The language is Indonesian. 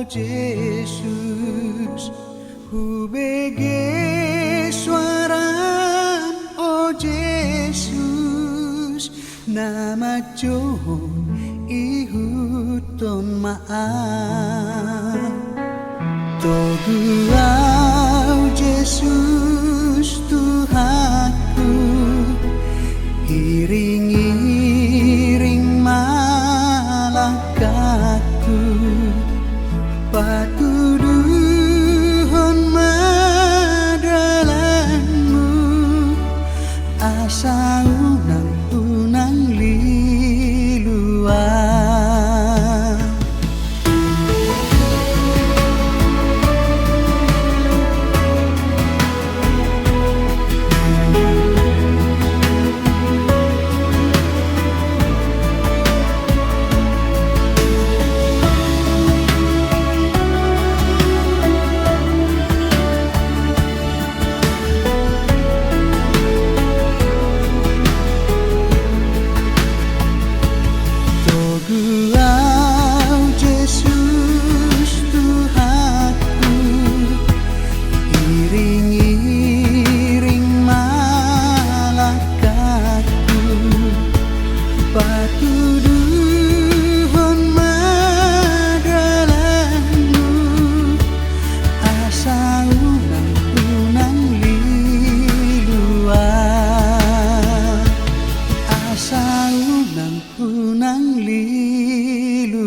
Jesus, hubege suaran, oh Jesus, nama John ihuton maaf. Toguau Jesus Tuhanku, iring-iring malaikatku, patuduhon madalanmu, asa unang liluan. Patuduhon madalanmu, asa unang liluan, asa unang liluan.